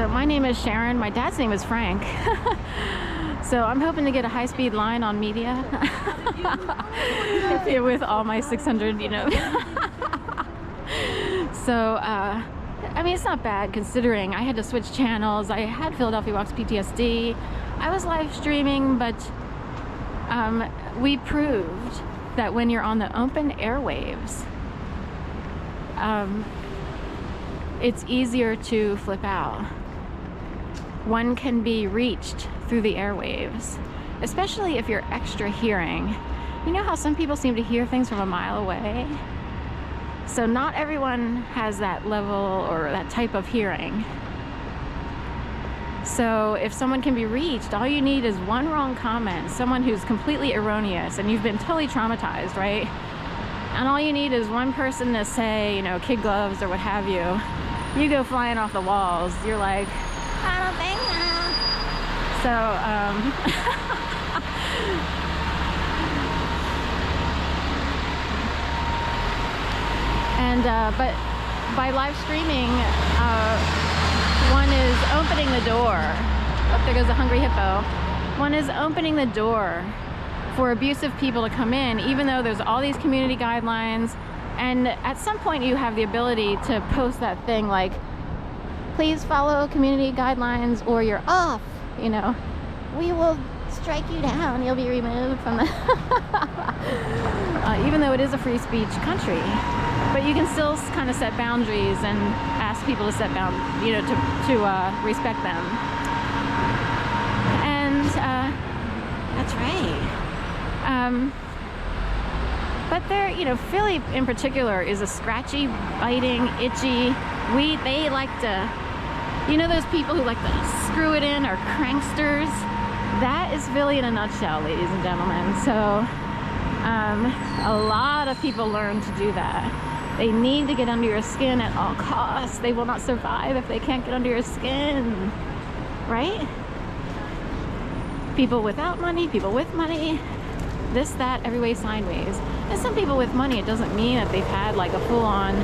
So my name is Sharon. My dad's name is Frank. So I'm hoping to get a high-speed line on media with all my 600, So, I mean, it's not bad considering I had to switch channels. I had Philadelphia Walks PTSD. I was live streaming, but we proved that when you're on the open airwaves, it's easier to flip out. One can be reached through the airwaves, especially if you're extra hearing. You know how some people seem to hear things from a mile away? So not everyone has that level or that type of hearing. So if someone can be reached, all you need is one wrong comment, someone who's completely erroneous, and you've been totally traumatized, right? And all you need is one person to say, kid gloves or what have you. You go flying off the walls. You're like, I don't think so. But by live streaming, one is opening the door. Oh, there goes a hungry hippo. One is opening the door for abusive people to come in, even though there's all these community guidelines. And at some point you have the ability to post that thing like, please follow community guidelines or you're off, we will strike you down, you'll be removed from the even though it is a free speech country, but you can still kind of set boundaries and ask people to set to respect them. And that's right. But there, Philly in particular is a scratchy, biting, itchy. They like to, those people who like to screw it in are cranksters. That is Philly in a nutshell, ladies and gentlemen. So a lot of people learn to do that. They need to get under your skin at all costs. They will not survive if they can't get under your skin, right? People without money, people with money, this, that, every way, sideways. And some people with money, it doesn't mean that they've had like a full-on,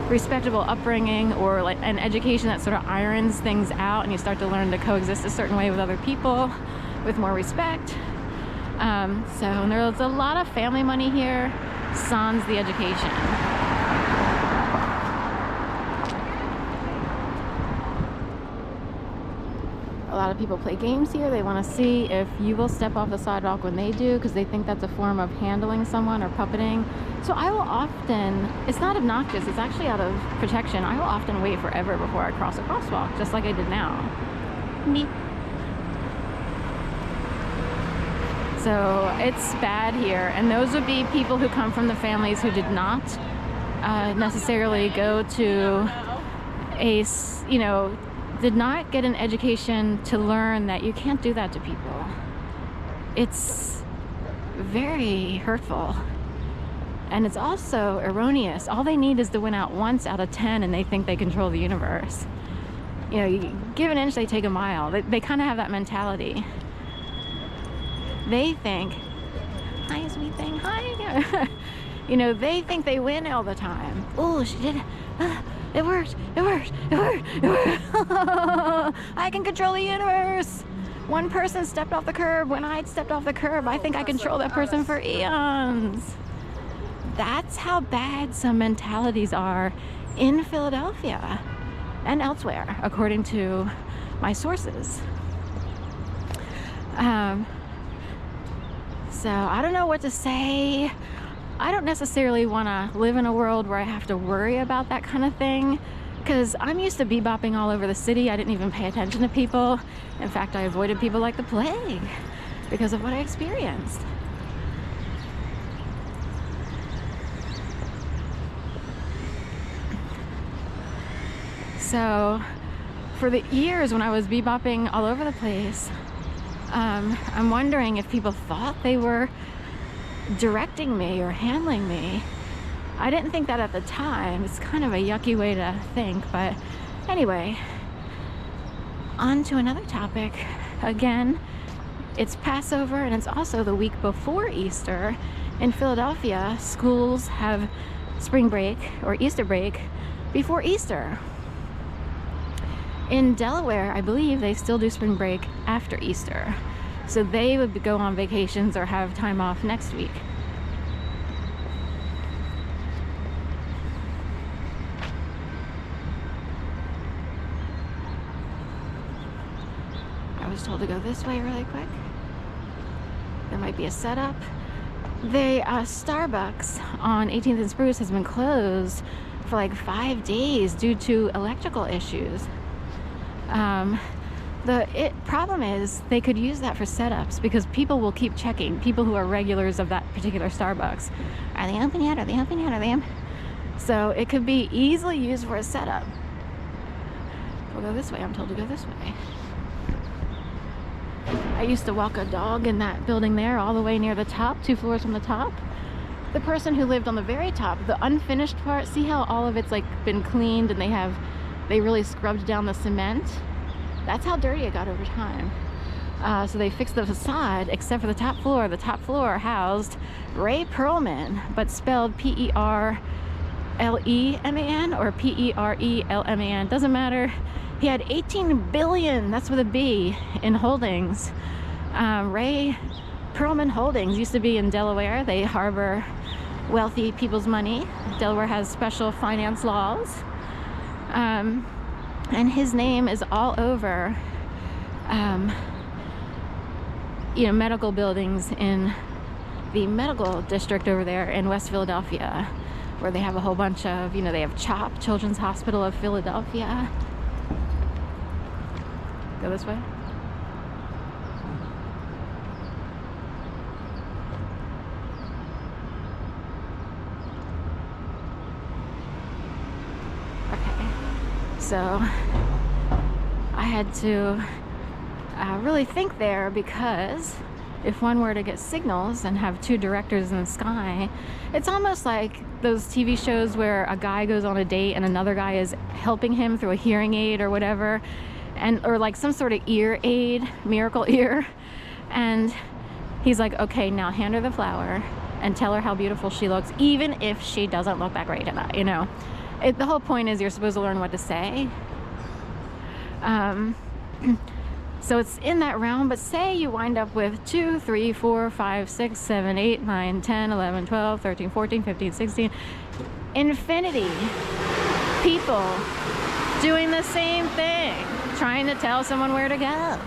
respectable upbringing or like an education that sort of irons things out, and you start to learn to coexist a certain way with other people with more respect. So there's a lot of family money here, sans the education. A lot of people play games here. They want to see if you will step off the sidewalk when they do, because they think that's a form of handling someone or puppeting. So I will often, it's not obnoxious, it's actually out of protection. I will often wait forever before I cross a crosswalk, just like I did now. Neat. So it's bad here, and those would be people who come from the families who did not necessarily go to a, did not get an education to learn that you can't do that to people. It's very hurtful. And it's also erroneous. All they need is to win out once out of 10 and they think they control the universe. You give an inch, they take a mile. They kind of have that mentality. They think, hi sweet thing, hi. They think they win all the time. Oh, she did it. It worked, it worked, it worked, it worked. I can control the universe. One person stepped off the curb. When I stepped off the curb, I think I control that person for eons. That's how bad some mentalities are in Philadelphia and elsewhere, according to my sources. So I don't know what to say. I don't necessarily want to live in a world where I have to worry about that kind of thing, because I'm used to bebopping all over the city. I didn't even pay attention to people. In fact, I avoided people like the plague because of what I experienced. So for the years when I was bebopping all over the place, I'm wondering if people thought they were directing me or handling me. I didn't think that at the time. It's kind of a yucky way to think, but anyway, on to another topic. Again, it's Passover and it's also the week before Easter. In Philadelphia, schools have spring break or Easter break before Easter. In Delaware, I believe they still do spring break after Easter. So they would go on vacations or have time off next week. I was told to go this way really quick. There might be a setup. The Starbucks on 18th and Spruce has been closed for like 5 days due to electrical issues. The problem is they could use that for setups because people will keep checking. People who are regulars of that particular Starbucks. Are they open yet? Are they open yet? Are they open? So it could be easily used for a setup. We'll go this way. I'm told to go this way. I used to walk a dog in that building there all the way near the top, 2 floors from the top. The person who lived on the very top, the unfinished part, see how all of it's like been cleaned and they really scrubbed down the cement? That's how dirty it got over time. So they fixed the facade except for the top floor. The top floor housed Ray Perlman, but spelled P-E-R-L-E-M-A-N or P-E-R-E-L-M-A-N. Doesn't matter. He had 18 billion, that's with a B, in holdings. Ray Perlman Holdings used to be in Delaware. They harbor wealthy people's money. Delaware has special finance laws. And his name is all over, medical buildings in the medical district over there in West Philadelphia, where they have a whole bunch of, they have CHOP, Children's Hospital of Philadelphia. Go this way. Okay, so I had to really think there, because if one were to get signals and have 2 directors in the sky, it's almost like those TV shows where a guy goes on a date and another guy is helping him through a hearing aid or whatever, or like some sort of ear aid, miracle ear, and he's like, okay, now hand her the flower and tell her how beautiful she looks, even if she doesn't look that great in that, the whole point is you're supposed to learn what to say. So it's in that realm, but say you wind up with 2, 3, 4, 5, 6, 7, 8, 9, 10, 11, 12, 13, 14, 15, 16, infinity people doing the same thing, trying to tell someone where to go.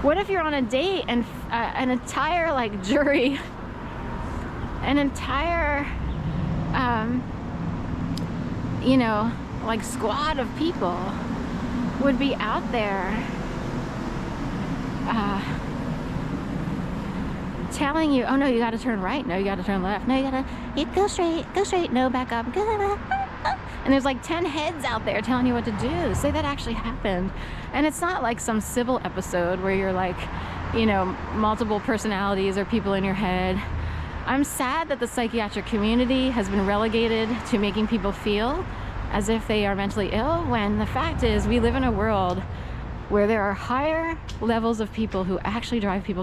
What if you're on a date and an entire jury, an entire squad of people would be out there telling you, oh no, you got to turn right, no, you got to turn left, no, you go straight, no, back up, and there's like 10 heads out there telling you what to do. Say that actually happened, and it's not like some Sybil episode where you're like, multiple personalities or people in your head. I'm sad that the psychiatric community has been relegated to making people feel as if they are mentally ill, when the fact is we live in a world where there are higher levels of people who actually drive people